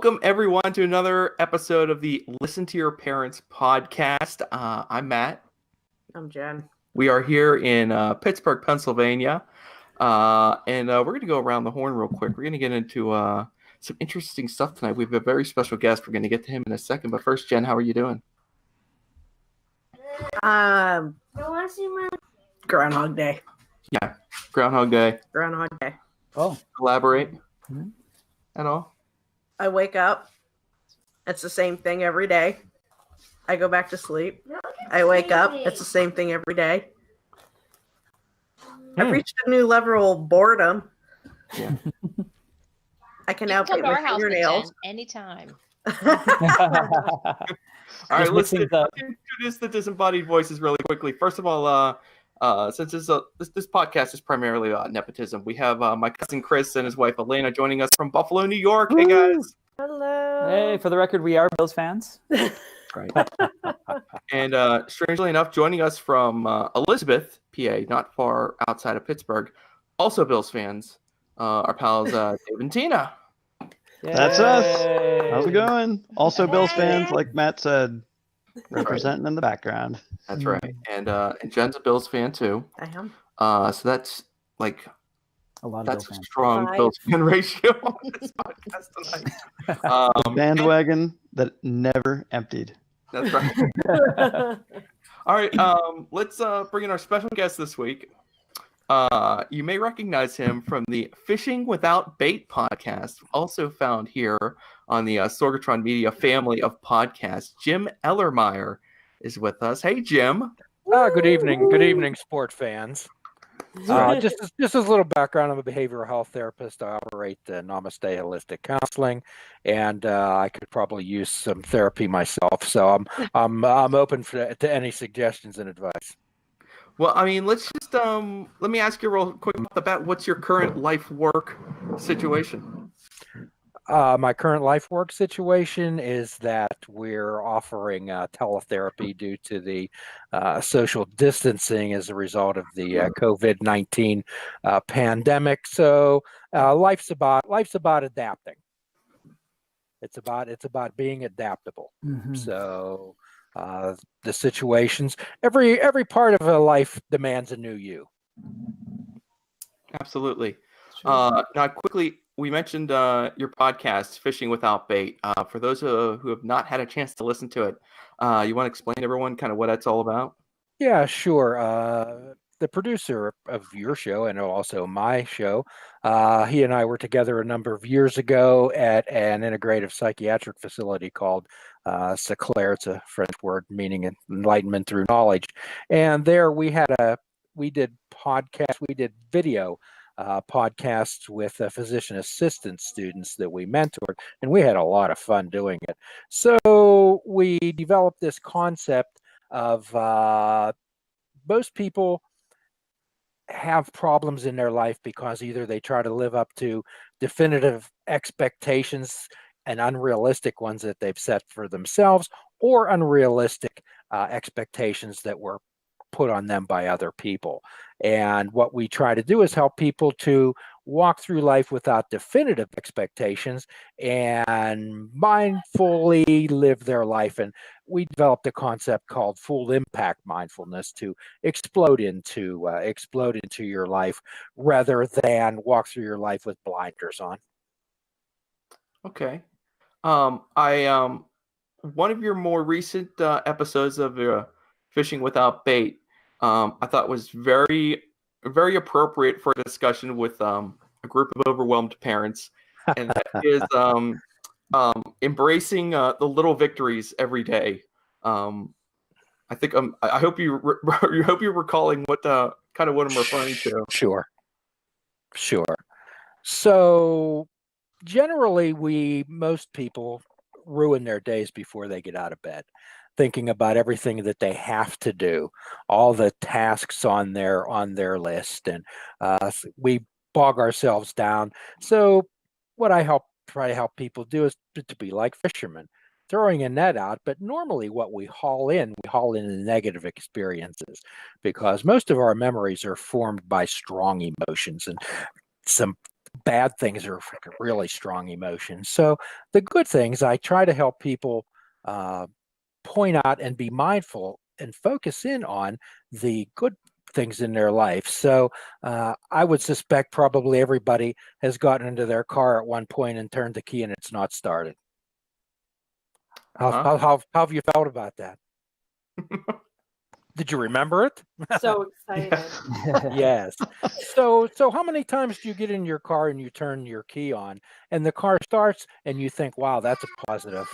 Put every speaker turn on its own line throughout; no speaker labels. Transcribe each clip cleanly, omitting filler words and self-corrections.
Welcome, everyone, to another episode of the Listen to Your Parents podcast. I'm Matt.
I'm Jen.
We are here in Pittsburgh, Pennsylvania, and we're going to go around the horn real quick. We're going to get into some interesting stuff tonight. We have a very special guest. We're going to get to him in a second. But first, Jen, how are you doing?
Groundhog Day.
Yeah, Groundhog Day.
Groundhog Day.
Oh, elaborate at all?
I wake up. It's the same thing every day. I go back to sleep. I wake up. It's the same thing every day. I've reached a new level of boredom.
Yeah.
I can now paint my fingernails
anytime.
All right, let's introduce the disembodied voices really quickly. First of all, since this podcast is primarily nepotism, we have my cousin Chris and his wife Alanna joining us from Buffalo, New York. Hey guys.
Hello.
Hey, for the record, we are Bills fans.
Right. And strangely enough, joining us from Elizabeth, PA, not far outside of Pittsburgh, also Bills fans, our pals Dave and Tina.
Yay.
That's us. How's it going? Also Bills fans, like Matt said, representing in the background.
That's right. And Jen's a Bills fan too.
I am.
So that's like
a lot of
that's
Bills
a strong Bills fan ratio on this podcast tonight.
Bandwagon that never emptied.
That's right. All right. Let's bring in our special guest this week. You may recognize him from the Fishing Without Bait podcast, also found here on the Sorgatron Media family of podcasts. Jim Ellermeyer is with us. Hey, Jim.
Good evening, sport fans. Just as a little background, I'm a behavioral health therapist. I operate Namaste Holistic Counseling, and I could probably use some therapy myself. So I'm open to any suggestions and advice.
Well, I mean, let's just let me ask you real quick about what's your current life work situation?
My current life work situation is that we're offering teletherapy due to the social distancing as a result of the COVID-19 pandemic. So life's about adapting. It's about being adaptable. Mm-hmm. So the situations, every part of a life demands a new you.
Absolutely. Now, quickly, we mentioned your podcast, Fishing Without Bait. For those who have not had a chance to listen to it, you want to explain to everyone kind of what that's all about?
Yeah, sure. The producer of your show and also my show, he and I were together a number of years ago at an integrative psychiatric facility called Seclair. It's a French word meaning enlightenment through knowledge. And there we did video podcasts with physician assistant students that we mentored, and we had a lot of fun doing it. So we developed this concept of most people have problems in their life because either they try to live up to definitive expectations and unrealistic ones that they've set for themselves, or unrealistic expectations that were put on them by other people. And what we try to do is help people to walk through life without definitive expectations and mindfully live their life. And we developed a concept called full impact mindfulness to explode into your life rather than walk through your life with blinders on.
Okay. One of your more recent episodes of Fishing Without Bait, I thought was very, very appropriate for a discussion with a group of overwhelmed parents, and that is embracing the little victories every day. I think I hope you're recalling what kind of what I'm referring to.
Sure. So generally, most people ruin their days before they get out of bed, thinking about everything that they have to do, all the tasks on their list, and we bog ourselves down. So what I try to help people do is to be like fishermen, throwing a net out, but normally what we haul in the negative experiences, because most of our memories are formed by strong emotions and some bad things are really strong emotions. So the good things, I try to help people point out and be mindful and focus in on the good things in their life. So I would suspect probably everybody has gotten into their car at one point and turned the key and it's not started. How have you felt about that? Did you remember it?
So excited.
Yes. So how many times do you get in your car and you turn your key on and the car starts and you think, wow, that's a positive?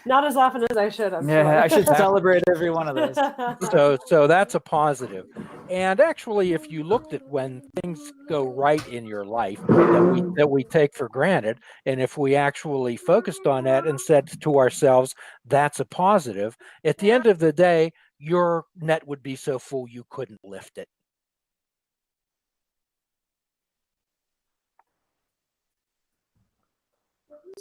Not as often as I should have.
Yeah, I should celebrate every one of those.
So that's a positive. And actually, if you looked at when things go right in your life that we take for granted, and if we actually focused on that and said to ourselves, that's a positive, at the end of the day, your net would be so full you couldn't lift it.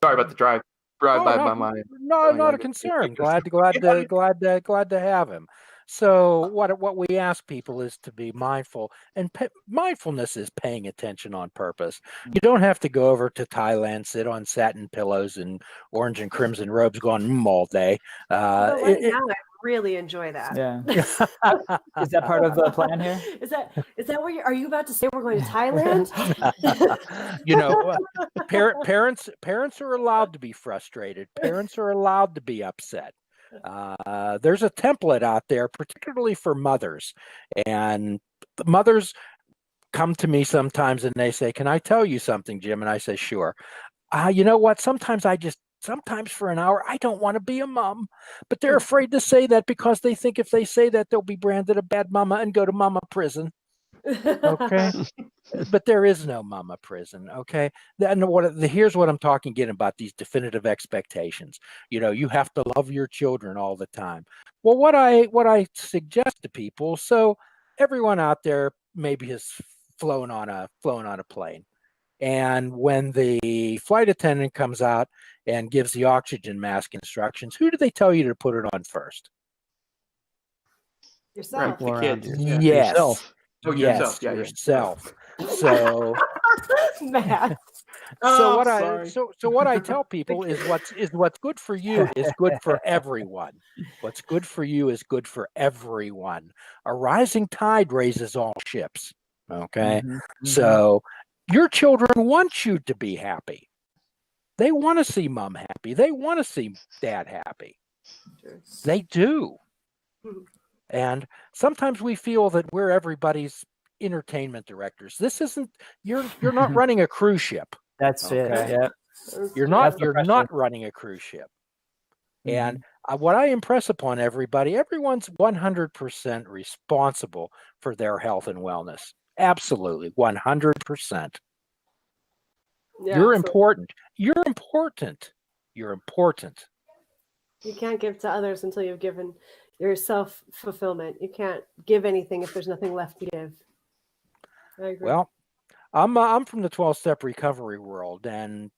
Sorry about the drive by
no,
my mind.
No, not a concern. Glad to have him. So what we ask people is to be mindful, and mindfulness is paying attention on purpose. You don't have to go over to Thailand, sit on satin pillows and orange and crimson robes, going all day.
Now I really enjoy that.
Yeah. Is that part of the plan here?
Is that what are you about to say? We're going to Thailand?
Parents are allowed to be frustrated. Parents are allowed to be upset. There's a template out there, particularly for mothers, and mothers come to me sometimes and they say, "Can I tell you something, Jim?" And I say, "Sure." You know what? Sometimes for an hour, I don't want to be a mom, but they're afraid to say that because they think if they say that, they'll be branded a bad mama and go to mama prison. Okay. But there is no mama prison. Okay. Here's what I'm talking again about, these definitive expectations. You have to love your children all the time. Well, what I suggest to people, so everyone out there maybe has flown on a plane. And when the flight attendant comes out and gives the oxygen mask instructions, who do they tell you to put it on first?
Yourself.
Right, the kids.
Yes.
Yourself.
Oh,
Yes,
yourself. Yeah,
yourself. So
Matt.
So
sorry.
what I tell people is what's good for you is good for everyone. What's good for you is good for everyone. A rising tide raises all ships. Okay.
Mm-hmm.
So your children want you to be happy. They want to see mom happy. They want to see dad happy. They do. And sometimes we feel that we're everybody's entertainment directors. This isn't, you're not running a cruise ship.
That's it. Yeah.
You're not running a cruise ship. And what I impress upon everybody, everyone's 100% responsible for their health and wellness. Absolutely. 100%.
Yeah,
You're important. You're important. You're important.
You can't give to others until you've given yourself fulfillment. You can't give anything if there's nothing left to give. I agree.
Well, I'm from the 12-step recovery world, and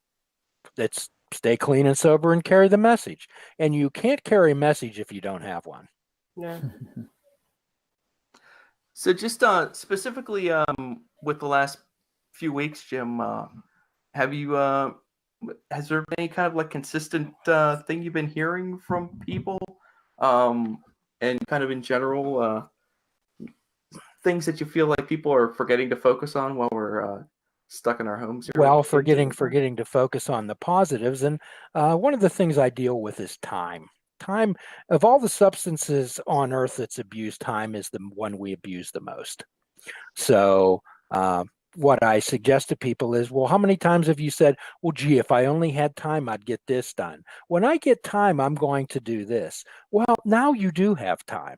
it's stay clean and sober and carry the message. And you can't carry a message if you don't have one.
Yeah.
So just specifically with the last few weeks, Jim, have you has there been any kind of like consistent thing you've been hearing from people, and kind of in general things that you feel like people are forgetting to focus on while we're stuck in our homes here?
Well, forgetting to focus on the positives. And one of the things I deal with is time. Time, of all the substances on earth that's abused, time is the one we abuse the most. So what I suggest to people is, well, how many times have you said, well, gee, if I only had time, I'd get this done. When I get time, I'm going to do this. Well, now you do have time.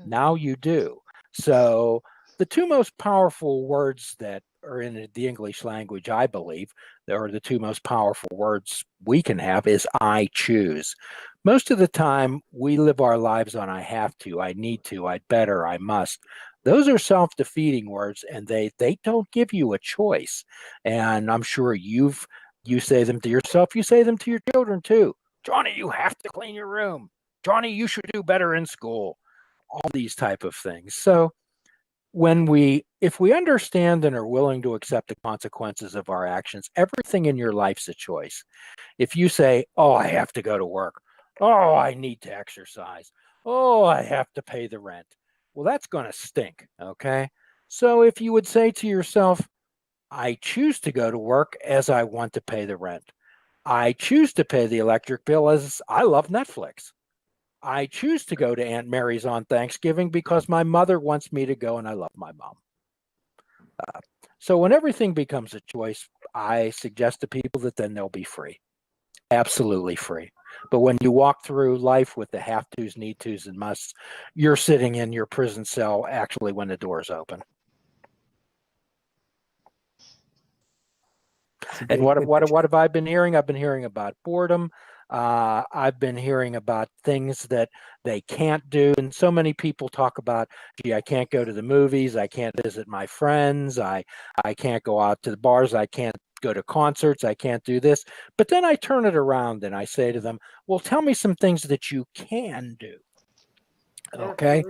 Now you do. So the two most powerful words that are in the English language, I believe, are the two most powerful words we can have is I choose. Most of the time, we live our lives on I have to, I need to, I'd better, I must. Those are self-defeating words, and they don't give you a choice. And I'm sure you say them to yourself, you say them to your children too. Johnny, you have to clean your room. Johnny, you should do better in school. All these type of things. So if we understand and are willing to accept the consequences of our actions, everything in your life's a choice. If you say, oh, I have to go to work, oh, I need to exercise, oh, I have to pay the rent, well, that's going to stink. Okay. So if you would say to yourself, I choose to go to work as I want to pay the rent. I choose to pay the electric bill as I love Netflix. I choose to go to Aunt Mary's on Thanksgiving because my mother wants me to go and I love my mom. So when everything becomes a choice, I suggest to people that then they'll be free. Absolutely free. But when you walk through life with the have tos, need tos, and musts, you're sitting in your prison cell actually when the doors open. And what have I been hearing? I've been hearing about boredom. I've been hearing about things that they can't do. And so many people talk about, gee, I can't go to the movies. I can't visit my friends. I can't go out to the bars. I can't go to concerts. I can't do this. But then I turn it around and I say to them, well, tell me some things that you can do. Okay.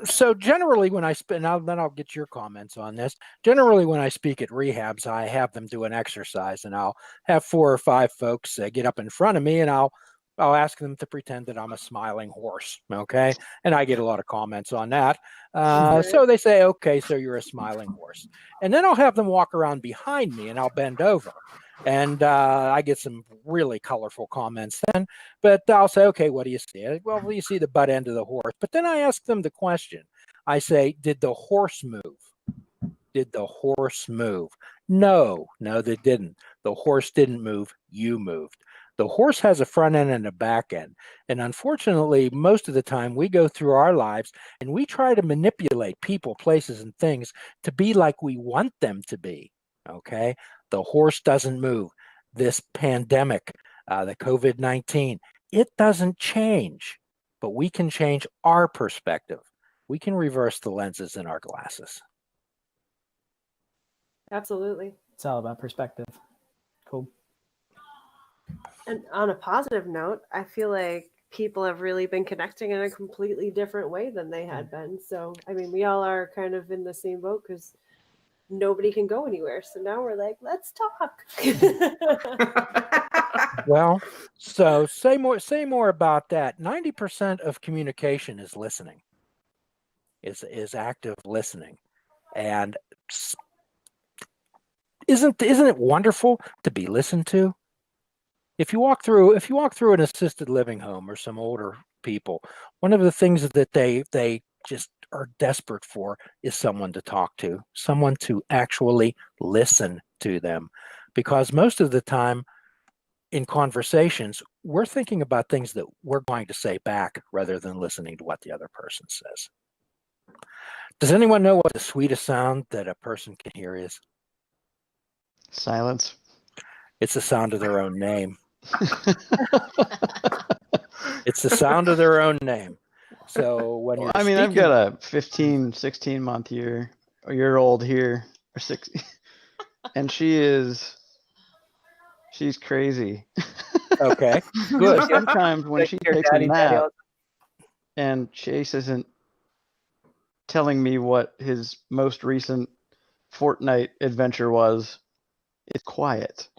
So generally when I then I'll get your comments on this. Generally when I speak at rehabs, I have them do an exercise and I'll have 4 or 5 folks get up in front of me and I'll ask them to pretend that I'm a smiling horse. Okay. And I get a lot of comments on that. So they say, okay, so you're a smiling horse. And then I'll have them walk around behind me and I'll bend over. And I get some really colorful comments then, but I'll say, okay, what do you see? Well, you see the butt end of the horse. But then I ask them the question. I say, did the horse move? Did the horse move? No, they didn't. The horse didn't move. You moved. The horse has a front end and a back end. And unfortunately, most of the time we go through our lives and we try to manipulate people, places, and things to be like we want them to be. Okay. The horse doesn't move. This pandemic, the COVID-19, it doesn't change, but we can change our perspective. We can reverse the lenses in our glasses.
Absolutely.
It's all about perspective. Cool.
And on a positive note, I feel like people have really been connecting in a completely different way than they had been. So, I mean, we all are kind of in the same boat because nobody can go anywhere. So now we're like, let's talk.
Well, so say more about that. 90% of communication is listening, is active listening. And isn't it wonderful to be listened to? If you walk through an assisted living home or some older people, one of the things that they just are desperate for is someone to talk to, someone to actually listen to them. Because most of the time in conversations, we're thinking about things that we're going to say back rather than listening to what the other person says. Does anyone know what the sweetest sound that a person can hear is?
Silence.
It's the sound of their own name. It's the sound of their own name. So when you're
I've
speaking,
got a 15, 16 month year old here, or 6, and she's crazy.
okay,
So
good.
sometimes when she takes a nap and Chase isn't telling me what his most recent Fortnite adventure was, it's quiet.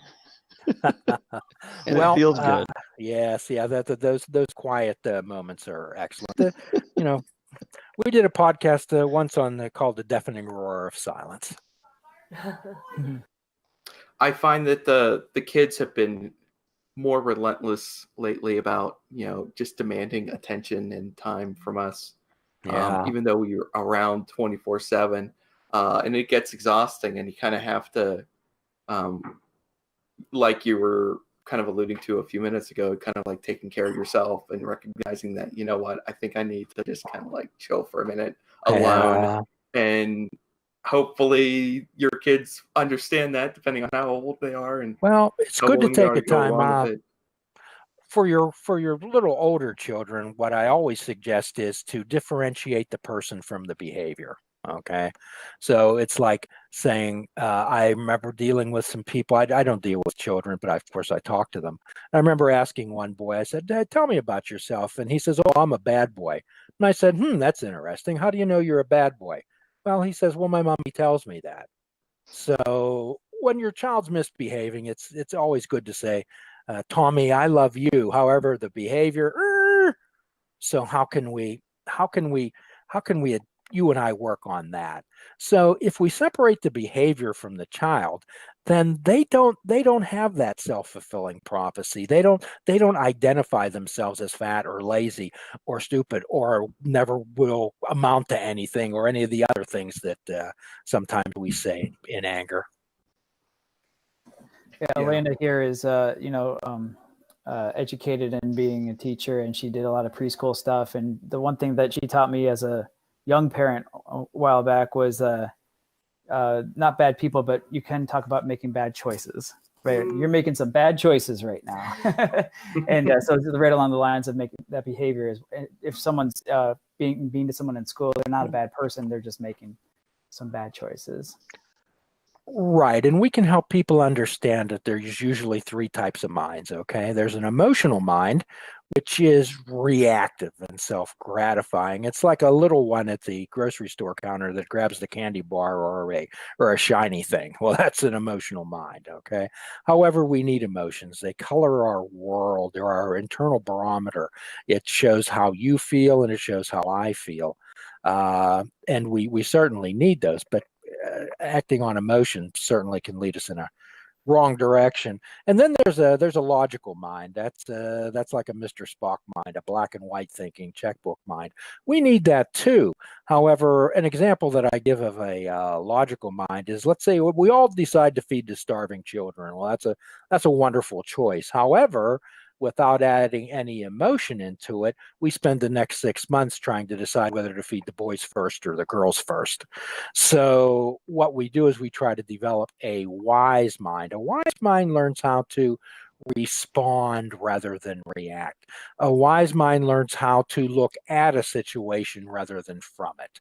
And it feels good.
Yes, yeah, those quiet moments are excellent. We did a podcast once called "The Deafening Roar of Silence."
I find that the kids have been more relentless lately about just demanding attention and time from us.
Yeah.
Even though we're around 24/7, and it gets exhausting, and you kind of have to, like you were kind of alluding to a few minutes ago, kind of like taking care of yourself and recognizing that, you know what, I think I need to just kind of like chill for a minute alone. And hopefully your kids understand that, depending on how old they are. And
well, it's good to take a time off.
It.
For your little older children, what I always suggest is to differentiate the person from the behavior. Okay. So it's like saying, I remember dealing with some people. I don't deal with children, but of course I talk to them. I remember asking one boy, I said, Dad, tell me about yourself. And he says, oh, I'm a bad boy. And I said, that's interesting. How do you know you're a bad boy? Well, he says, well, my mommy tells me that. So when your child's misbehaving, it's always good to say, Tommy, I love you. However, the behavior, so how can we, you and I work on that? So if we separate the behavior from the child, then they don't have that self-fulfilling prophecy. They don't identify themselves as fat or lazy or stupid or never will amount to anything or any of the other things that sometimes we say in anger.
Yeah, Alanna here is, educated in being a teacher, and she did a lot of preschool stuff. And the one thing that she taught me as a young parent a while back was not bad people, but you can talk about making bad choices. Right, you're making some bad choices right now, and so right along the lines of making that behavior is if someone's being to someone in school, they're not a bad person; they're just making some bad choices.
Right. And we can help people understand that there's usually three types of minds. Okay. There's an emotional mind, which is reactive and self-gratifying. It's like a little one at the grocery store counter that grabs the candy bar or a shiny thing. Well, that's an emotional mind. Okay. However, we need emotions. They color our world. They're our internal barometer. It shows how you feel and it shows how I feel. And we certainly need those, but acting on emotion certainly can lead us in a wrong direction. And then there's a logical mind. That's like a Mr. Spock mind, a black and white thinking checkbook mind. We need that too. However, an example that I give of a logical mind is, let's say we all decide to feed the starving children. Well, that's a wonderful choice. However, without adding any emotion into it, we spend the next 6 months trying to decide whether to feed the boys first or the girls first. So what we do is we try to develop a wise mind. A wise mind learns how to respond rather than react. A wise mind learns how to look at a situation rather than from it.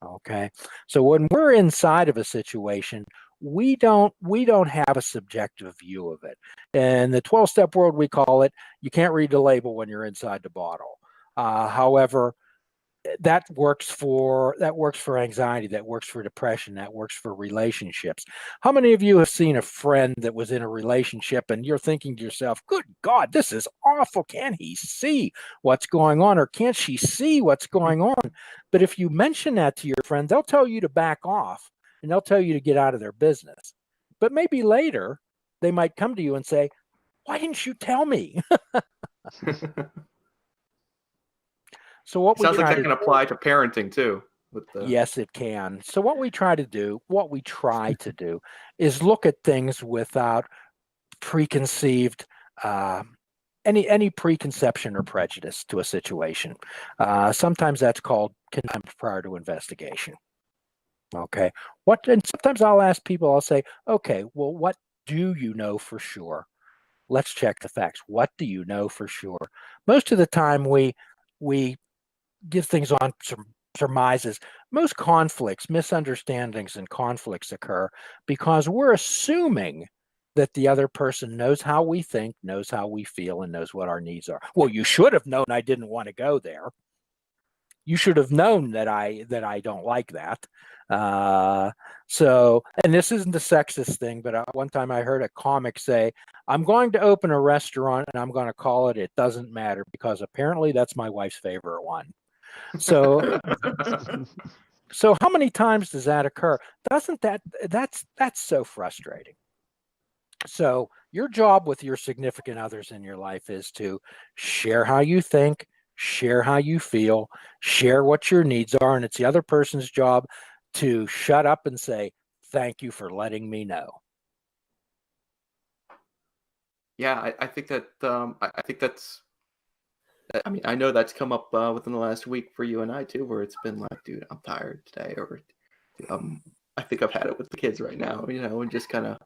Okay. So when we're inside of a situation, we don't have a subjective view of it. In the 12-step world, we call it, you can't read the label when you're inside the bottle. However, that works for anxiety, that works for depression, that works for relationships. How many of you have seen a friend that was in a relationship and you're thinking to yourself, good God, this is awful. Can he see what's going on, or can't she see what's going on? But if you mention that to your friend, they'll tell you to back off and they'll tell you to get out of their business. But maybe later they might come to you and say, why didn't you tell me? So what
sounds like that can apply to parenting too.
Yes, it can. So what we try to do is look at things without preconceived any preconception or prejudice to a situation. Sometimes that's called contempt prior to investigation. Okay. And sometimes I'll ask people, I'll say, okay, well, what do you know for sure? Let's check the facts. What do you know for sure? Most of the time we give things on surmises. Most conflicts, misunderstandings, and conflicts occur because we're assuming that the other person knows how we think, knows how we feel, and knows what our needs are. Well, you should have known I didn't want to go there. You should have known that I don't like that. So, and this isn't a sexist thing, but one time I heard a comic say, I'm going to open a restaurant and I'm going to call it It Doesn't Matter, because apparently that's my wife's favorite one. So, so how many times does that occur? That's so frustrating. So your job with your significant others in your life is to share how you think, share how you feel, share what your needs are, and it's the other person's job to shut up and say, thank you for letting me know.
Yeah, I think that that's. I mean, I know that's come up within the last week for you and I too, where it's been like, dude, I'm tired today, or I think I've had it with the kids right now, and just kind of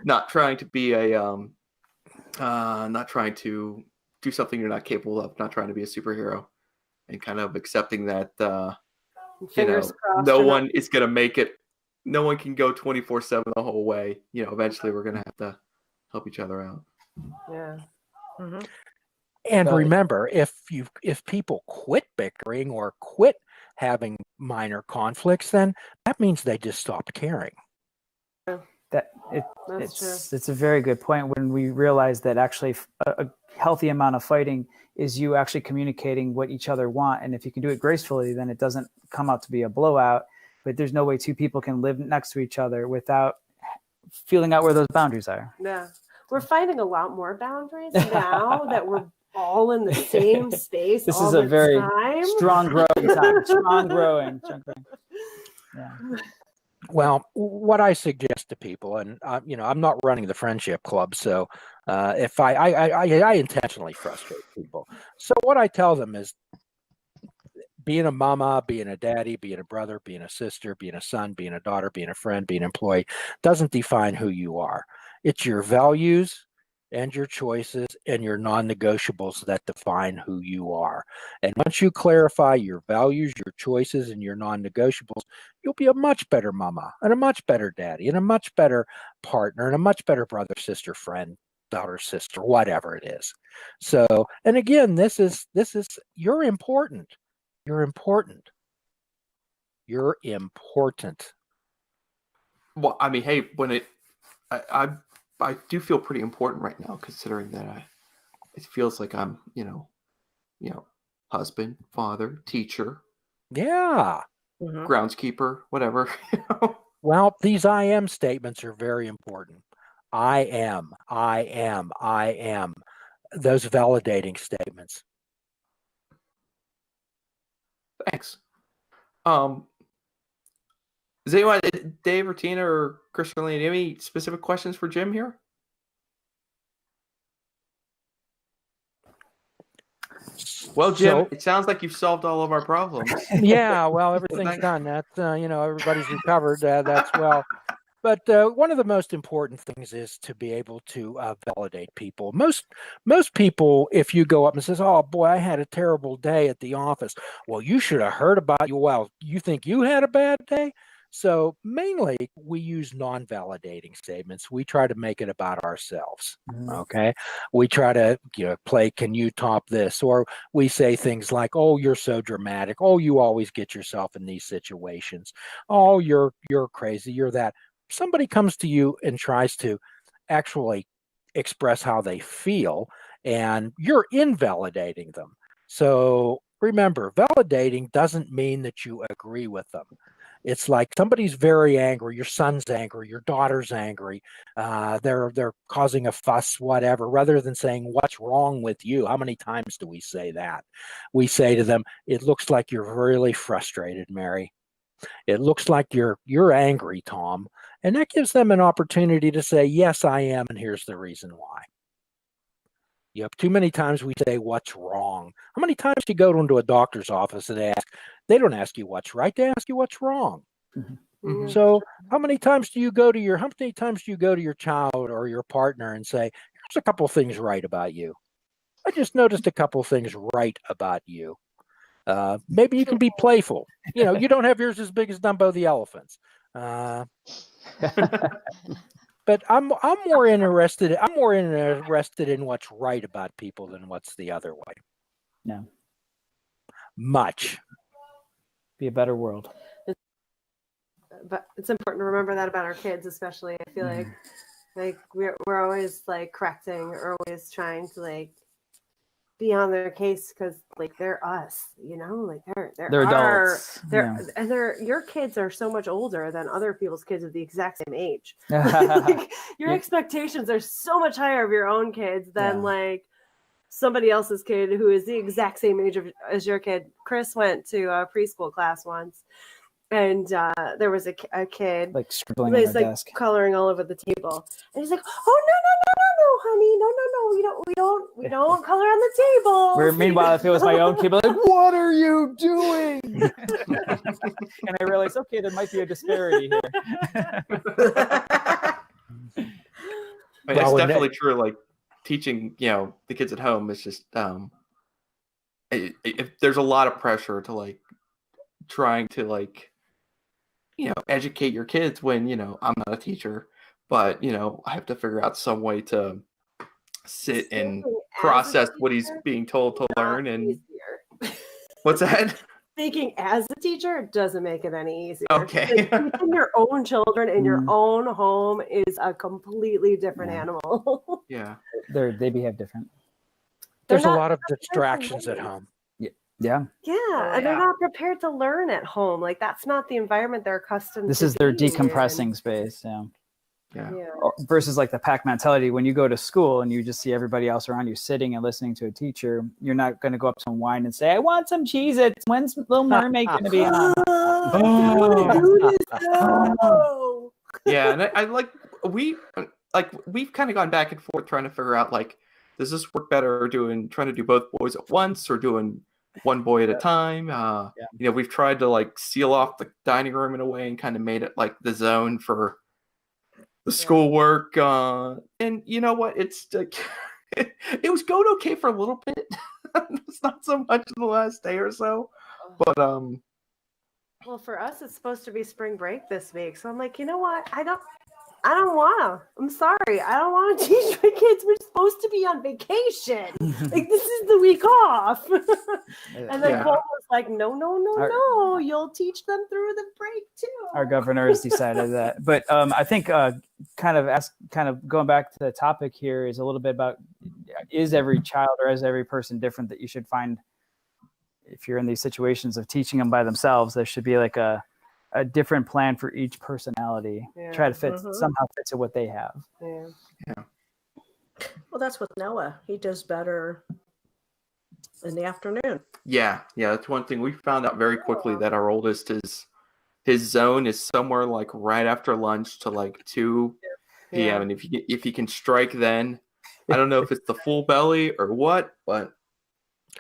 not trying to be not trying to do something you're not capable of, not trying to be a superhero, and kind of accepting that no one is going to make it. No one can go 24/7 the whole way. Eventually we're going to have to help each other out.
Yeah.
And remember, if people quit bickering or quit having minor conflicts, then that means they just stopped caring.
It's a very good point when we realize that actually a healthy amount of fighting is you actually communicating what each other want. And if you can do it gracefully, then it doesn't come out to be a blowout. But there's no way two people can live next to each other without feeling out where those boundaries are.
Yeah. We're finding a lot more boundaries now that we're all in the same space.
This
all
is a
the
very
time.
strong growing time. Strong growing. Yeah.
Well, what I suggest to people, and I'm not running the friendship club, so if I intentionally frustrate people. So what I tell them is, being a mama, being a daddy, being a brother, being a sister, being a son, being a daughter, being a friend, being an employee doesn't define who you are. It's your values and your choices and your non-negotiables that define who you are. And once you clarify your values, your choices, and your non-negotiables, you'll be a much better mama and a much better daddy and a much better partner and a much better brother, sister, friend, daughter, sister, whatever it is. So, and again, this is you're important. You're important. You're important.
Well, I mean, hey, I do feel pretty important right now, considering that it feels like I'm, husband, father, teacher,
Yeah.
groundskeeper, whatever.
Well, these I am statements are very important. I am. Those validating statements.
Thanks. Does anyone, Dave or Tina or Chris or Alanna, any specific questions for Jim here? Well, Jim, it sounds like you've solved all of our problems.
Yeah, well, everything's done. That's everybody's recovered. That's well. But one of the most important things is to be able to validate people. Most people, if you go up and says, "Oh boy, I had a terrible day at the office," well, you should have heard about you. Well, you think you had a bad day? So mainly, we use non-validating statements. We try to make it about ourselves. Okay, we try to play, "Can you top this?" Or we say things like, "Oh, you're so dramatic. Oh, you always get yourself in these situations. Oh, you're crazy. You're that." Somebody comes to you and tries to actually express how they feel, and you're invalidating them. So remember, validating doesn't mean that you agree with them. It's like somebody's very angry, your son's angry, your daughter's angry, they're causing a fuss, whatever, rather than saying, "What's wrong with you?" How many times do we say that? We say to them, "It looks like you're really frustrated, Mary. It looks like you're angry, Tom." And that gives them an opportunity to say, "Yes, I am, and here's the reason why." Too many times we say, "What's wrong?" How many times do you go into a doctor's office and they don't ask you what's right, they ask you what's wrong.
Mm-hmm.
So how many times do you go to your child or your partner and say, "Here's a couple of things right about you. I just noticed a couple of things right about you." Maybe you can be playful. You don't have ears as big as Dumbo the elephant's. But I'm more interested in what's right about people than what's the other way.
No.
Much.
Be a better world.
But it's important to remember that about our kids, especially. I feel like we're always like correcting, or always trying to be on their case, because they're us, like they're
adults.
And your kids are so much older than other people's kids of the exact same age. Your expectations are so much higher of your own kids than somebody else's kid who is the exact same age as your kid. Chris went to a preschool class once, and there was a kid
scribbling on the desk,
coloring all over the table, and he's like, "Oh no, honey, no, we don't color on the table."
Where meanwhile, if it was my own kid, I'd be like, "What are you doing?" And I realized, okay, there might be a disparity here.
It's definitely true. Teaching, the kids at home is just if there's a lot of pressure to trying to educate your kids when I'm not a teacher, but I have to figure out some way to sit and process what he's being told to learn. And what's that?
Speaking as a teacher teacher, it doesn't make it any easier.
Okay.
Teaching your own children in your own home is a completely different animal.
Yeah.
They behave different.
There's a lot of distractions at home.
Yeah.
And they're not prepared to learn at home. Like, that's not the environment they're accustomed to.
This is their
being
decompressing
in.
space.
Yeah.
Versus like the pack mentality. When you go to school and you just see everybody else around you sitting and listening to a teacher, you're not going to go up to them, whine and say, "I want some Cheez-Its. When's Little Mermaid going to be on?"
Yeah, and I like we've kind of gone back and forth trying to figure out, like, does this work better trying to do both boys at once or doing one boy at a time? You know, we've tried to like seal off the dining room in a way and kind of made it like the zone for the schoolwork. And you know what? It's it was going okay for a little bit. It's not so much in the last day or so, but
Well, for us, it's supposed to be spring break this week, so I'm like, you know what? I don't wanna. I'm sorry. I don't want to teach my kids. We're supposed to be on vacation. Like, this is the week off. And then Cole was like, no. You'll teach them through the break too.
Our governor has decided that. But I think kind of going back to the topic here is a little bit about, is every child or is every person different that you should find, if you're in these situations of teaching them by themselves, there should be like a different plan for each personality. Try to somehow fit to what they have.
Well, that's with Noah. He does better in the afternoon.
Yeah, that's one thing we found out very quickly, that our oldest his zone is somewhere like right after lunch to like 2 p.m. And if he can strike then, I don't know if it's the full belly or what, but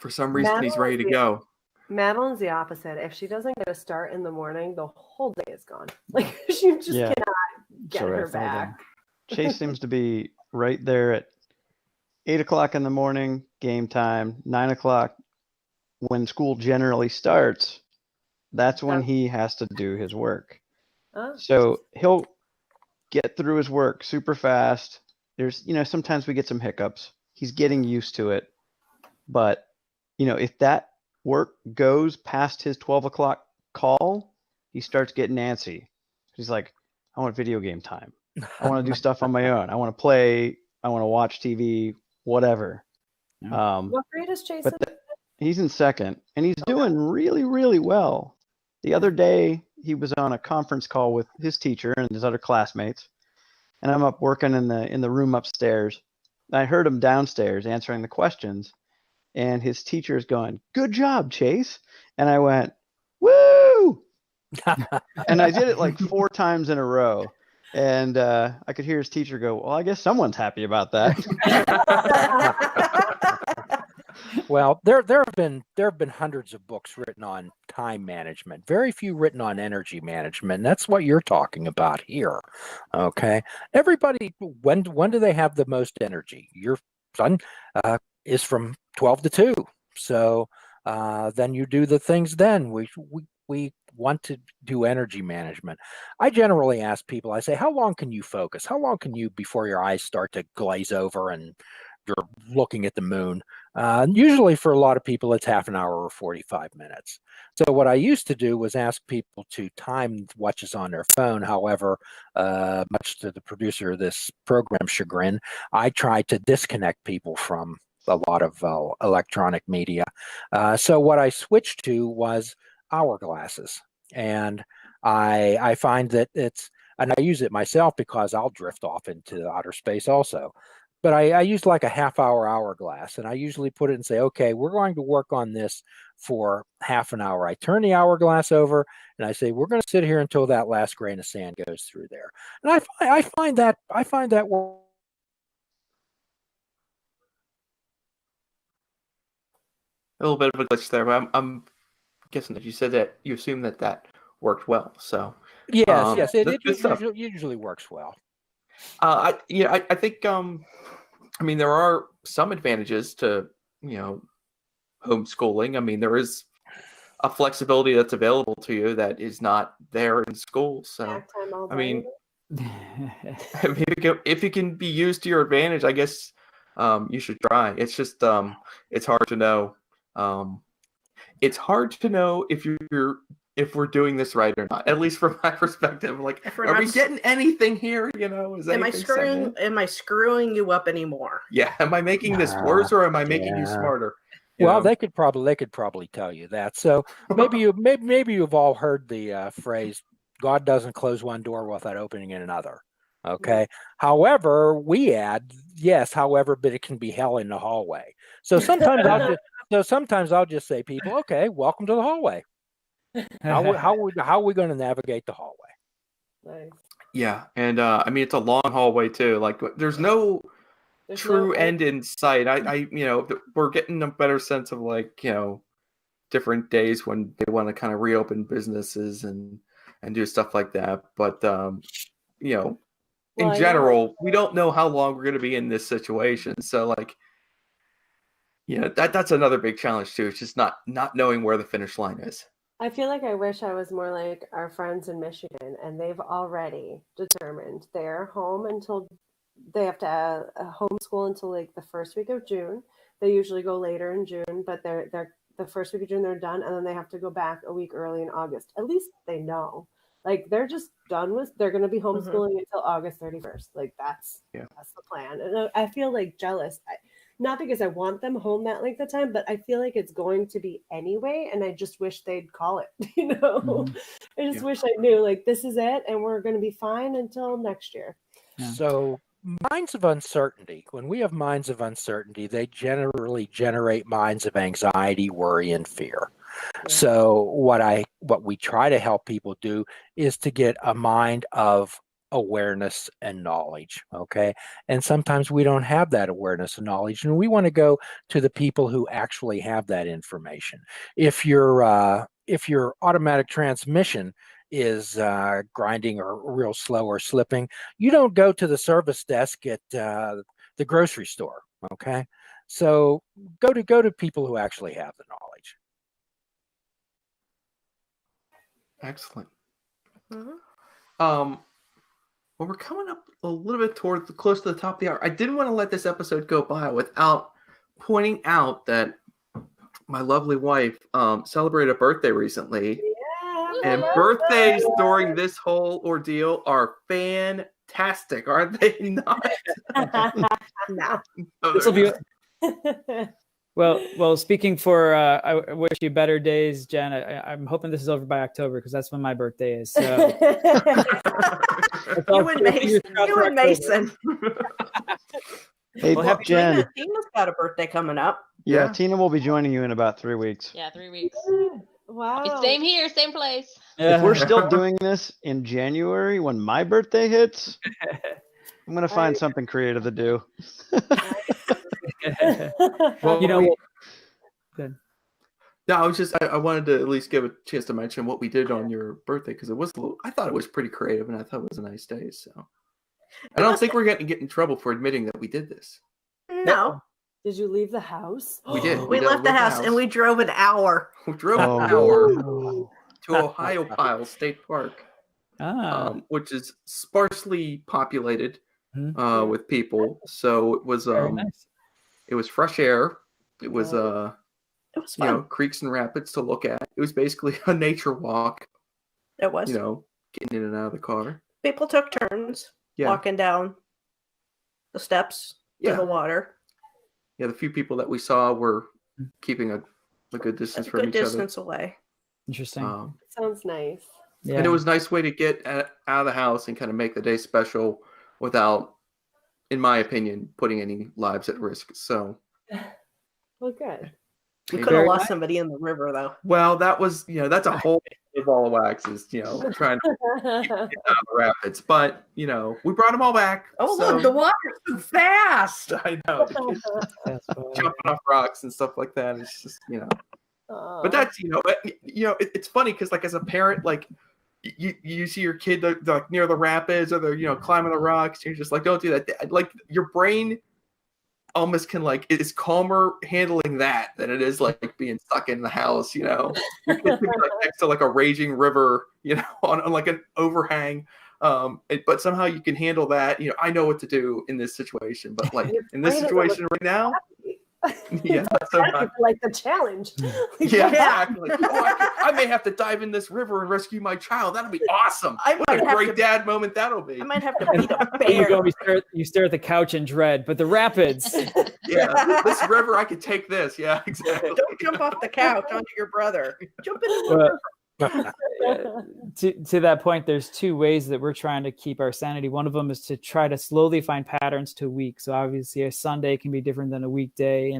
for some reason he's ready to go.
Madeline's the opposite. If she doesn't get a start in the morning, the whole day is gone. Like, she just cannot get her back.
Chase seems to be right there at 8 o'clock in the morning, game time, 9 o'clock when school generally starts. That's when he has to do his work. So he'll get through his work super fast. There's, sometimes we get some hiccups. He's getting used to it. But, if that work goes past his 12 o'clock call, he starts getting antsy. He's like, I want video game time. I want to do stuff on my own. I want to play. I want to watch TV, whatever.
What grade is Jason?
He's in second, and he's doing really, really well. The other day, he was on a conference call with his teacher and his other classmates, and I'm up working in the room upstairs. I heard him downstairs answering the questions, and his teacher is going, "Good job, Chase." And I went, "Woo!" And I did it like 4 times in a row. And I could hear his teacher go, "Well, I guess someone's happy about that."
Well, there have been hundreds of books written on time management. Very few written on energy management. And that's what you're talking about here. Okay, everybody. When do they have the most energy? Your son is from 12 to 2. So then you do the things. Then we want to do energy management. I generally ask people, I say, how long can you focus? How long can you, before your eyes start to glaze over and you're looking at the moon? Usually for a lot of people, it's half an hour or 45 minutes. So what I used to do was ask people to time what is on their phone. However, much to the producer of this program chagrin, I try to disconnect people from a lot of electronic media. So what I switched to was hourglasses, and I find that and I use it myself because I'll drift off into outer space also. But I use like a half-hour hourglass, and I usually put it and say, okay, we're going to work on this for half an hour. I turn the hourglass over, and I say, we're going to sit here until that last grain of sand goes through there. And I find that work.
A little bit of a glitch there, but I'm guessing that you said that you assume that worked well. So
yes, it usually works well.
I think I mean, there are some advantages to homeschooling. I mean, there is a flexibility that's available to you that is not there in school. So I mean, if it can be used to your advantage, I guess you should try. It's just it's hard to know. It's hard to know if you're if we're doing this right or not. At least from my perspective, like,
If we're
are
not
we getting anything here? You know, is
Am I
anything setting in?
screwing? Am I screwing you up anymore?
Yeah, am I making this worse or am I making you
Yeah.
smarter? You
Well,
know?
they could probably tell you that. So maybe you've all heard the phrase, "God doesn't close one door without opening another." Okay. However, we add, yes, however, but it can be hell in the hallway. So sometimes I'll just say, people, okay, welcome to the hallway. How are we going to navigate the hallway?
Nice.
Yeah, and I mean it's a long hallway too. Like there's no
There's
true
no
end in sight. We're getting a better sense of like, different days when they want to kind of reopen businesses and do stuff like that. But in general, we don't know how long we're going to be in this situation. So like, that's another big challenge too. It's just not knowing where the finish line is.
I feel like I wish I was more like our friends in Michigan, and they've already determined they're home until they have to homeschool until like the first week of June. They usually go later in June, but they're the first week of June they're done, and then they have to go back a week early in August. At least they know, like they're just done with. They're going to be homeschooling until August 31st. Like that's the plan, and I feel like jealous. Not because I want them home that length of time, but I feel like it's going to be anyway, and I just wish they'd call it. I just wish I knew, like, this is it, and we're going to be fine until next year.
Yeah.
So minds of uncertainty. When we have minds of uncertainty, they generally generate minds of anxiety, worry, and fear. Yeah. So what we try to help people do is to get a mind of awareness and knowledge. Okay. And sometimes we don't have that awareness and knowledge, and we want to go to the people who actually have that information. If your automatic transmission is grinding or real slow or slipping, you don't go to the service desk at the grocery store. Okay. So go to people who actually have the knowledge.
Excellent. Well, we're coming up a little bit close to the top of the hour. I didn't want to let this episode go by without pointing out that my lovely wife celebrated a birthday recently. Yeah, and birthdays during this whole ordeal are fantastic, aren't they not?
No.
This will be. Well. Speaking for, I wish you better days, Jen. I'm hoping this is over by October because that's when my birthday is. So.
You and Mason.
Hey, Jen.
Tina's got a birthday coming up.
Yeah, Tina will be joining you in about 3 weeks.
Yeah, 3 weeks.
Wow.
Same here, same place.
If we're still doing this in January when my birthday hits, I'm going to find something creative to do.
Well, good. No, I wanted to at least give a chance to mention what we did on your birthday because I thought it was pretty creative and I thought it was a nice day. So I don't think we're going to get in trouble for admitting that we did this.
No.
Did you leave the house?
We did.
We left the house and we drove an hour.
We drove an hour to Ohio Pile State Park, which is sparsely populated with people. So it was nice. It was fresh air. It was fun. Creeks and rapids to look at. It was basically a nature walk.
It was.
Getting in and out of the car.
People took turns walking down the steps to the water.
Yeah, the few people that we saw were keeping a good distance from each other.
Good distance away.
Interesting.
Sounds nice.
Yeah. And it was a nice way to get out of the house and kind of make the day special without, in my opinion, putting any lives at risk. So.
Well, good.
We could have lost somebody in the river, though.
Well, that was, that's a whole ball of wax is, trying to get out of the rapids. But, we brought them all back.
Oh, look, the water's too fast.
I know. Jumping off rocks and stuff like that. It's just, But that's, it's funny because, like, as a parent, like, you see your kid like near the rapids or they're, climbing the rocks. You're just like, don't do that. Like, your brain almost can is calmer handling that than it is like being stuck in the house, Your kid could be next to a raging river, on like an overhang. But somehow you can handle that. I know what to do in this situation, but in this situation right now, Yeah, sometimes.
Like the challenge.
Yeah, exactly. I may have to dive in this river and rescue my child. That'll be awesome. What a great dad moment that'll be.
I might have to beat a
You
bear.
go, you stare at the couch in dread, but the rapids.
Yeah, this river, I could take this. Yeah, exactly.
Don't jump off the couch onto your brother. Jump in the river.
To that point, there's two ways that we're trying to keep our sanity. One of them is to try to slowly find patterns to a week. So obviously a Sunday can be different than a weekday,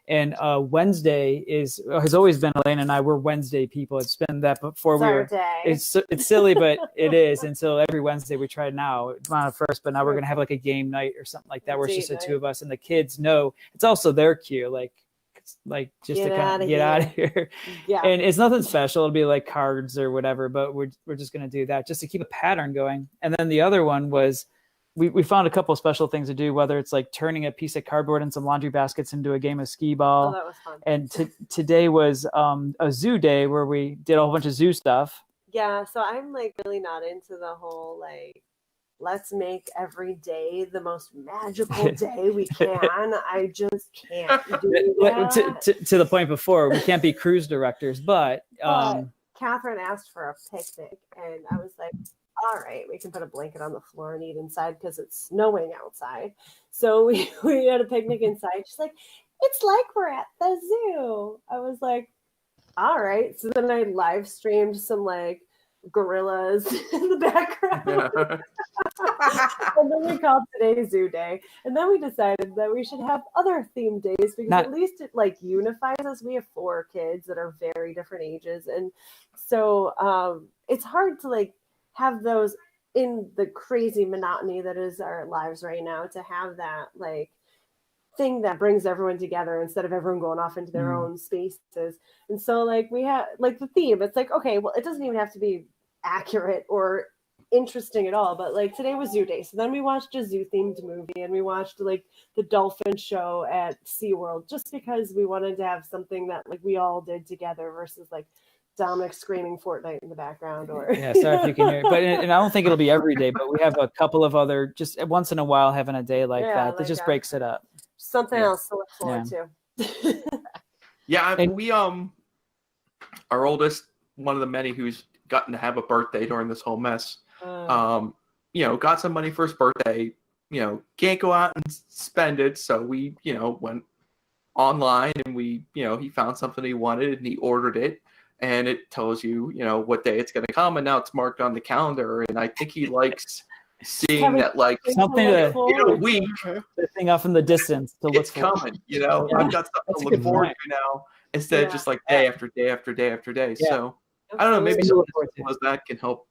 and Wednesday has always been, Elaine and I, we're Wednesday people. It's been that before we were. It's silly, but it is. And so every Wednesday we try now. It's not at first, but now we're gonna have like a game night or something like that, where it's just the two of us, and the kids know it's also their cue, like just to kind of get out of here.
Yeah.
And it's nothing special. It'll be like cards or whatever, but we're just going to do that just to keep a pattern going. And then the other one was we found a couple of special things to do, whether it's like turning a piece of cardboard and some laundry baskets into a game of skee ball.
Oh, that was fun.
And today was a zoo day where we did a whole bunch of zoo stuff.
Yeah. So I'm like really not into the whole like, let's make every day the most magical day we can. I just can't do that.
To the point before, we can't be cruise directors, but
Catherine asked for a picnic, and I was like, all right, we can put a blanket on the floor and eat inside because it's snowing outside. So we had a picnic inside. She's like, it's like we're at the zoo. I was like, all right. So then I live streamed some like gorillas in the background.
Yeah.
And then we called today Zoo Day. And then we decided that we should have other themed days because at least it like unifies us. We have 4 kids that are very different ages. And so it's hard to like have those in the crazy monotony that is our lives right now, to have that like thing that brings everyone together instead of everyone going off into their own spaces. And so like we have like the theme, it's like, okay, well, it doesn't even have to be accurate or interesting at all, but like today was Zoo Day, so then we watched a zoo themed movie, and we watched like the dolphin show at SeaWorld, just because we wanted to have something that like we all did together versus like Dominic screaming Fortnite in the background. Or
yeah, sorry if you can hear it. But and I don't think it'll be every day, but we have a couple of other, just once in a while having a day like that just breaks it up.
Something else to look forward to.
Yeah, and we our oldest, one of the many who's gotten to have a birthday during this whole mess, got some money for his birthday, can't go out and spend it, so we went online, and we he found something he wanted and he ordered it, and it tells you what day it's going to come, and now it's marked on the calendar, and I think he likes seeing that like
something to
in a week,
the thing off in the distance to look
it's coming. I've got something to look forward to now, instead of just like day after day after day after day. So I don't know, maybe something as that can help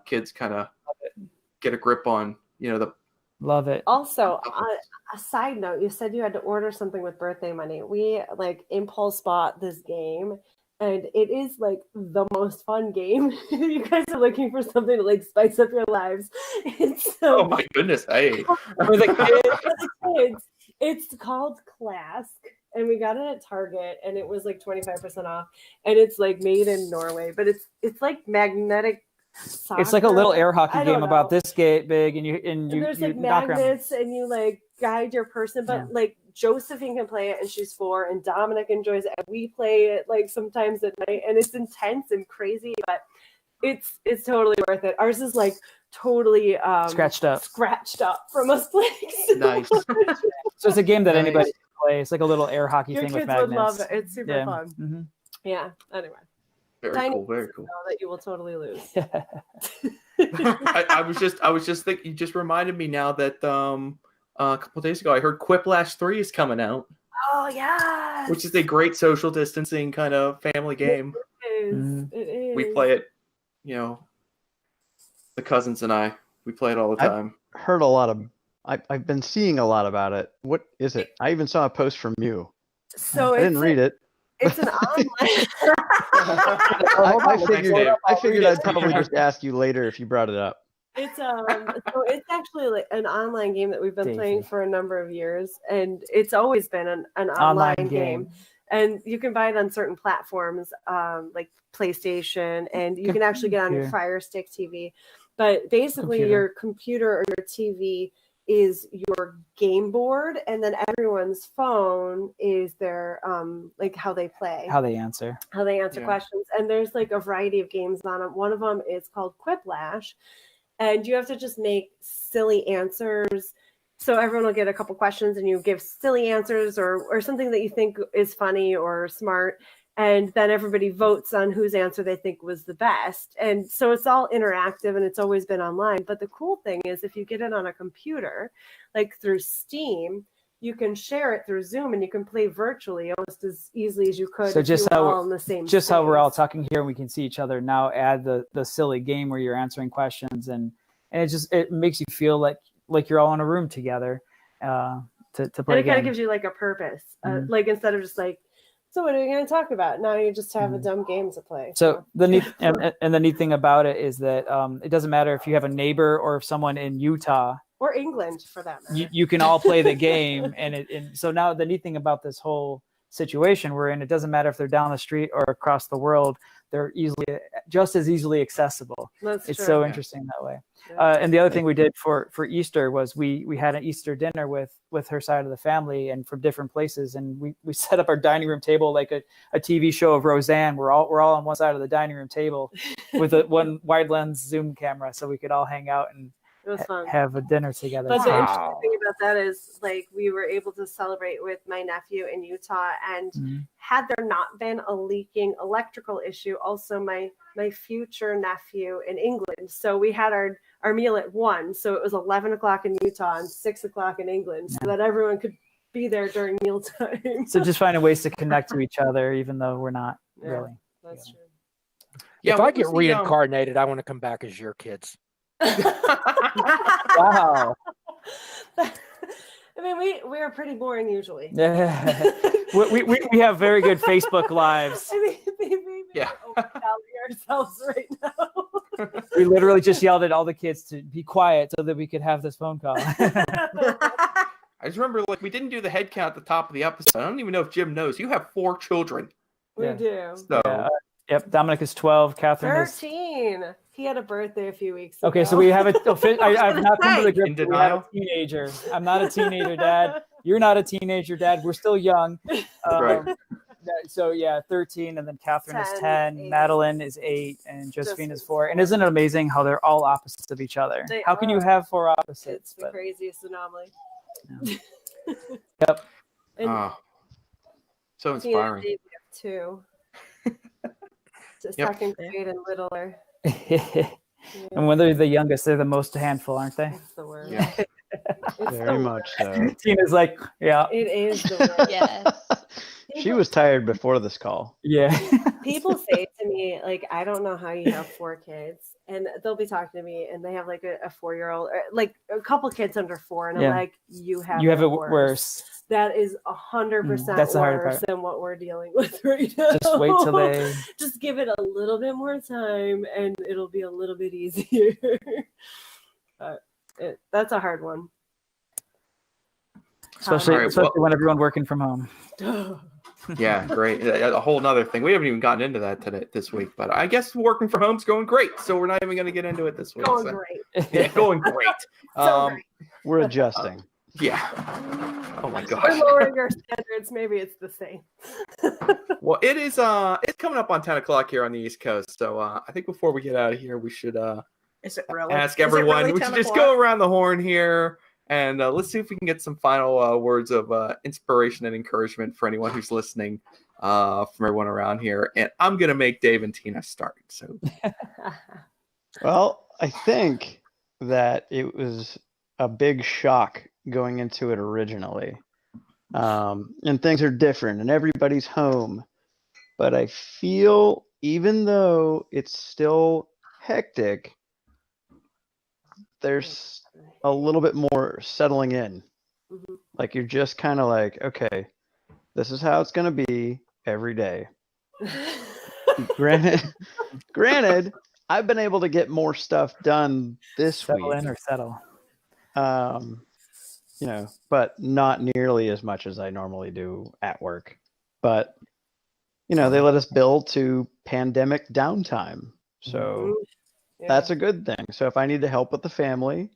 kids kind of get a grip on the.
Love it.
Also, a side note, you said you had to order something with birthday money. We like impulse bought this game, and it is like the most fun game. You guys are looking for something to like spice up your lives.
Oh my goodness! Hey,
for the
kids, it's called Clask, and we got it at Target, and it was like 25% off, and it's like made in Norway, but it's like magnetic soccer.
It's like a little air hockey game about this big, and
there's like magnets, and you like guide your person, but like Josephine can play it, and she's 4, and Dominic enjoys it, and we play it like sometimes at night, and it's intense and crazy, but it's totally worth it. Ours is like totally scratched up from us playing.
Nice.
So it's a game that anybody can play. It's like a little air hockey thing with magnets.
Would love it. It's super fun.
Mm-hmm.
Yeah. Anyway.
Very cool. Very cool.
That you will totally lose.
I was just thinking. You just reminded me now that a couple of days ago I heard Quiplash 3 is coming out.
Oh yeah.
Which is a great social distancing kind of family game.
It is. Mm-hmm. It is.
We play it. The cousins and I, we play it all the time.
I've heard a lot of. I've been seeing a lot about it. What is it? I even saw a post from you.
So
I didn't read it.
It's an online.
I figured I'd probably just ask you later if you brought it up.
It's so it's actually like an online game that we've been playing for a number of years, and it's always been an online game. And you can buy it on certain platforms, like PlayStation, and you can actually get on your Fire Stick TV. But basically, your computer or your TV is your game board, and then everyone's phone is their like how they play,
How they answer.
questions. And there's like a variety of games on them. One of them is called Quiplash, and you have to just make silly answers. So everyone will get a couple questions, and you give silly answers or something that you think is funny or smart. And then everybody votes on whose answer they think was the best. And so it's all interactive, and it's always been online. But the cool thing is if you get it on a computer, like through Steam, you can share it through Zoom, and you can play virtually almost as easily as you could
So
if
just
you were
how
all in the same
just how we're all
space.
talking here and we can see each other now, add the silly game where you're answering questions, and it makes you feel like you're all in a room together to play
And
a
it kind
game.
of gives you like a purpose.
Mhm.
Like instead of just like, so what are we going to talk about? Now you just have a dumb game to play.
So the neat and the neat thing about it is that it doesn't matter if you have a neighbor or if someone in Utah,
Or England for that matter.
you can all play the game. And so now the neat thing about this whole situation we're in, it doesn't matter if they're down the street or across the world, they're just as easily accessible.
That's
It's
true.
so interesting that way.
Yeah.
And the other thing we did for Easter was we had an Easter dinner with her side of the family and from different places, and we set up our dining room table like a TV show of Roseanne. We're all on one side of the dining room table with one wide lens Zoom camera, so we could all hang out and
It was fun.
have a dinner together.
But the
Wow.
interesting thing about that is, like, we were able to celebrate with my nephew in Utah, and had there not been a leaking electrical issue, also my future nephew in England. So we had our meal at 1, so it was 11 o'clock in Utah and 6 o'clock in England, so that everyone could be there during mealtime.
So just finding ways to connect to each other, even though we're not really.
That's true.
Yeah,
If I
what
get
was the,
reincarnated, I want to come back as your kids.
Wow.
I mean, we are pretty boring usually.
Yeah. we have very good Facebook lives.
I mean, maybe
Yeah.
we're overvaluing ourselves right now.
We literally just yelled at all the kids to be quiet so that we could have this phone call.
I just remember, like, we didn't do the head count at the top of the episode. I don't even know if Jim knows. You have 4 children.
We
Yeah.
do.
So
Yep, Dominic is 12. Catherine is
13. He had a birthday a few weeks ago.
okay. So we have a. I've not come to the grip.
In
that we have a
denial?
teenager. I'm not a teenager, Dad. You're not a teenager, Dad. We're still young.
Right.
So yeah, 13, and then Catherine is 10.
8.
Madeline is 8, and Josephine is
Josephine's
4. And
4.
isn't it amazing how they're all opposites of each other?
They
How can you
are.
have 4 opposites?
It's the
But-
craziest anomaly.
Yep.
And
so
Tina and
inspiring.
Dave have 2. The
Yep.
second grade and littler.
And when they're the youngest, they're the most handful, aren't they?
It's the word.
Yeah.
It's the
Very
word.
much so.
Tina's like, yeah,
It is the word.
Yes.
She was tired before this call.
yeah.
People say to me, like, I don't know how you have 4 kids. And they'll be talking to me, and they have like a 4-year-old, or like a couple kids under 4. And I'm
Yeah.
like, you have
You have
it
it worse.
That is 100%
That's the harder
worse
part.
than what we're dealing with right now.
Just wait till they.
Just give it a little bit more time, and it'll be a little bit easier. That's a hard one.
Especially,
All right,
especially when everyone working from home.
Yeah, great. A whole nother thing. We haven't even gotten into that this week, but I guess working from home's going great. So we're not even going to get into it this week.
Going
so.
great.
Yeah, going great.
Great.
We're adjusting.
Yeah. Oh my
We're
gosh.
lowering our standards. Maybe it's the same.
Well, it is. It's coming up on 10 o'clock here on the East Coast. So I think before we get out of here, we should
Is it really?
ask
Is it
everyone.
really
We
10
should just
o'clock?
go around the horn here and let's see if we can get some final words of inspiration and encouragement for anyone who's listening from everyone around here. And I'm gonna make Dave and Tina start. So
Well, I think that it was a big shock going into it originally. And things are different and everybody's home. But I feel even though it's still hectic, there's a little bit more settling in.
Mhm.
Like you're just kind of like, okay, this is how it's going to be every day. Granted, I've been able to get more stuff done this
Settle
week.
in or settle.
But not nearly as much as I normally do at work. But, they let us bill to pandemic downtime. So
Yeah.
that's a good thing. So if I need to help with the family,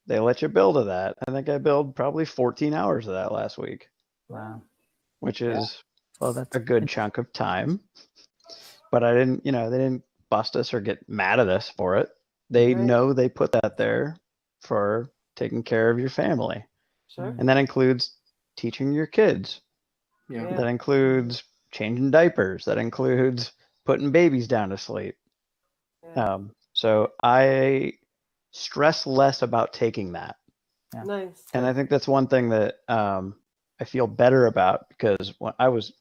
they let you build of that. I think I built probably 14 hours of that last week.
Wow.
Which is
Well, that's
a good chunk of time. But I didn't, they didn't bust us or get mad at us for it. They know they put that there for taking care of your family.
Sure.
And that includes teaching your kids.
Yeah.
That includes changing diapers. That includes putting babies down to sleep.
Yeah.
So I stress less about taking that.
Yeah.
Nice.
And I think that's one thing that I feel better about, because when I was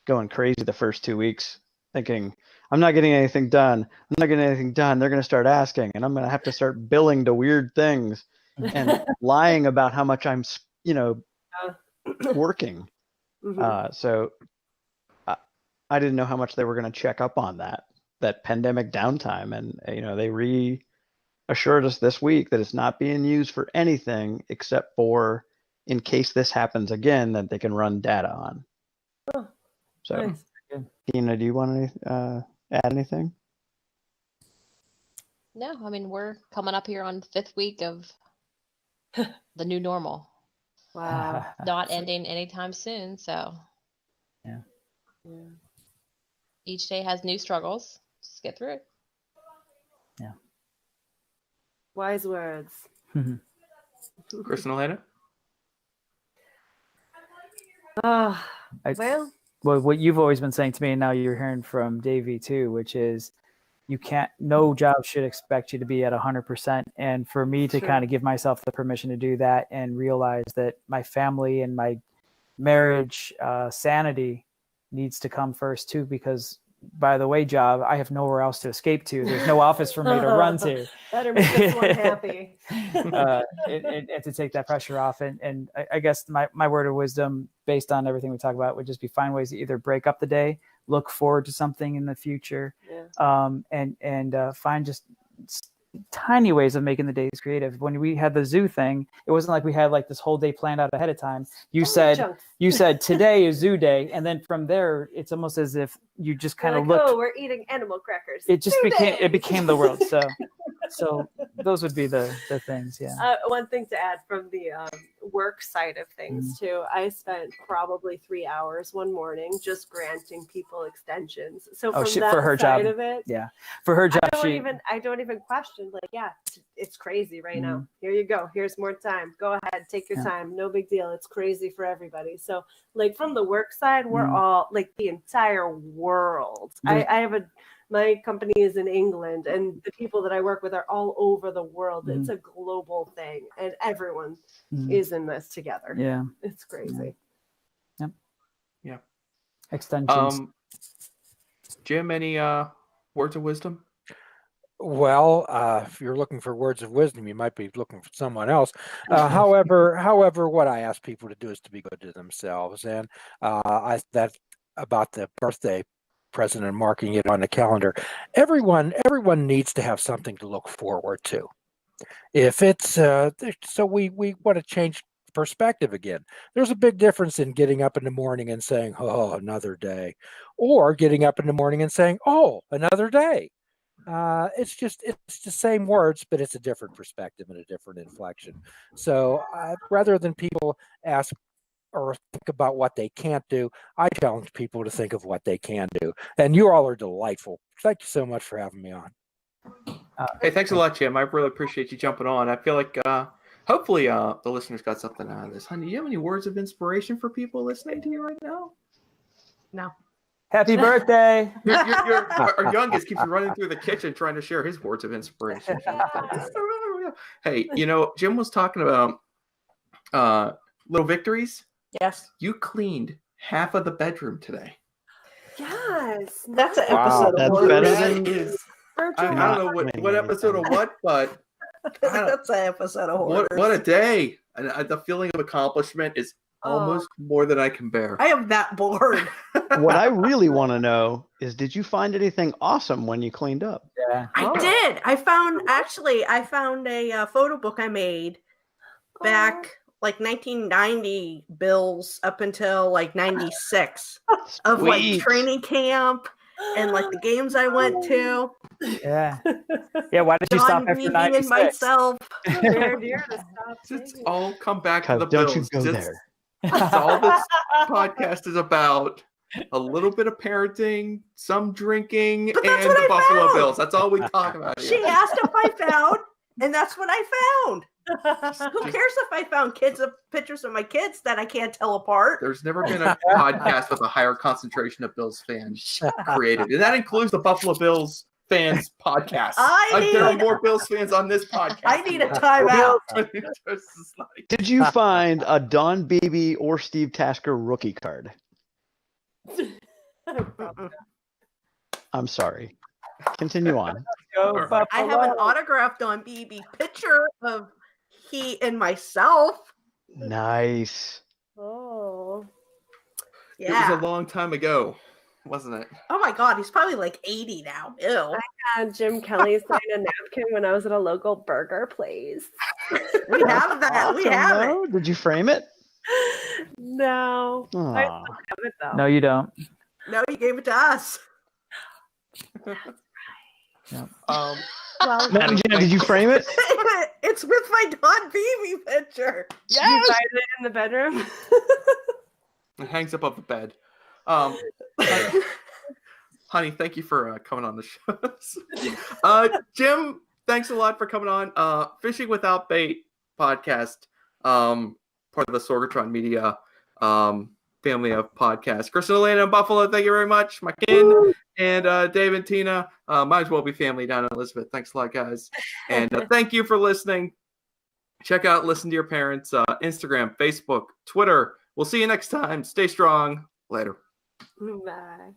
going crazy the first 2 weeks thinking, I'm not getting anything done. I'm not getting anything done. They're going to start asking, and I'm going to have to start billing to weird things and lying about how much I'm, working. So I didn't know how much they were going to check up on that pandemic downtime. And, they reassured us this week that it's not being used for anything except for in case this happens again, that they can run data on.
Oh,
So,
nice.
Tina, do you want to add anything?
No, I mean, we're coming up here on the 5th week of the new normal.
Wow.
Not ending anytime soon. So
Yeah.
each day has new struggles. Just get through it.
Yeah.
Wise words.
Chris and Alanna?
Oh, well,
what you've always been saying to me, and now you're hearing from Davey too, which is no job should expect you to be at 100%. And for me to kind of give myself the permission to do that and realize that my family and my marriage sanity needs to come first too, because by the way, job, I have nowhere else to escape to. There's no office for me to run to.
Better make this one happy.
And to take that pressure off. And I guess my word of wisdom, based on everything we talk about, would just be find ways to either break up the day, look forward to something in the future, and find just tiny ways of making the days creative. When we had the zoo thing, it wasn't like we had like this whole day planned out ahead of time. You said today is zoo day, and then from there it's almost as if you just kind of looked.
Oh, we're eating animal crackers.
It just became the world. So those would be the things. Yeah.
One thing to add from the work side of things too, I spent probably 3 hours one morning just granting people extensions. So from that
for her
side
job,
of it,
for her job,
I don't even question. Like, it's crazy right now. Here you go. Here's more time. Go ahead, take your time. No big deal. It's crazy for everybody. So like from the work side, we're all like the entire world. My company is in England, and the people that I work with are all over the world. It's a global thing, and everyone is in this together.
Yeah.
It's crazy.
Yep.
Yeah.
Extensions.
Jim, any words of wisdom?
Well, if you're looking for words of wisdom, you might be looking for someone else. However, what I ask people to do is to be good to themselves, and that about the birthday present and marking it on the calendar. Everyone needs to have something to look forward to. If it's so we want to change perspective again. There's a big difference in getting up in the morning and saying, "Oh, another day," or getting up in the morning and saying, "Oh, another day." It's the same words, but it's a different perspective and a different inflection. So rather than people ask or think about what they can't do, I challenge people to think of what they can do. And you all are delightful. Thank you so much for having me on.
Hey, thanks a lot, Jim. I really appreciate you jumping on. I feel like hopefully the listeners got something out of this. Honey, do you have any words of inspiration for people listening to you right now?
No.
Happy birthday.
Our youngest keeps running through the kitchen trying to share his words of inspiration. Hey, Jim was talking about little victories.
Yes.
You cleaned half of the bedroom today.
Yes.
That's an episode of
That's
Hoarders.
better
That
than
is, I don't know what episode of what, but
That's an episode of Hoarders.
what a day. And the feeling of accomplishment is almost more than I can bear.
I am that bored.
What I really want to know is, did you find anything awesome when you cleaned up?
Yeah.
I did. I found a photo book I made back like 1990 bills up until like 96 of like training camp and like the games I went to.
Yeah. Yeah. Why did you stop
John
after
Beebe
96?
and myself.
Dear, dear to stop
It's
saying.
all come back to the
Don't you
Bills.
go
It's-
there.
That's all this podcast is about. A little bit of parenting, some drinking,
But that's
and
what
the
I
Buffalo
found.
Bills. That's all we talk about
She
here.
asked if I found, and that's what I found. Who cares if I found pictures of my kids that I can't tell apart?
There's never been a podcast with a higher concentration of Bills fans created. And that includes the Buffalo Bills fans podcast. There are more Bills fans on this podcast.
I need a timeout.
Did you find a Don Beebe or Steve Tasker rookie card? I'm sorry. Continue on.
Go Buffalo.
I have an autographed on BB picture of he and myself.
Nice.
Oh.
It was
Yeah.
a long time ago, wasn't it?
Oh my God, he's probably like 80 now. Ew.
Had Jim Kelly sign a napkin when I was at a local burger place.
We have that. We
Awesome,
have
though. Did you frame it?
No. I
Aw.
have it though.
No, you don't.
it. No, you gave it to us.
Um,
Well,
Matt and Jen, did you frame it?
It's with my Don Beebe picture.
you find it in the bedroom.
it hangs above the bed. Honey, thank you for coming on the show. Jim, thanks a lot for coming on. Fishing Without Bait podcast, part of the Sorgatron Media family of podcasts. Chris and Alanna in Buffalo, thank you very much. My kin and Dave and Tina, might as well be family down in Elizabeth. Thanks a lot, guys. And thank you for listening. Check out Listen to Your Parents, Instagram, Facebook, Twitter. We'll see you next time. Stay strong. Later.
Bye.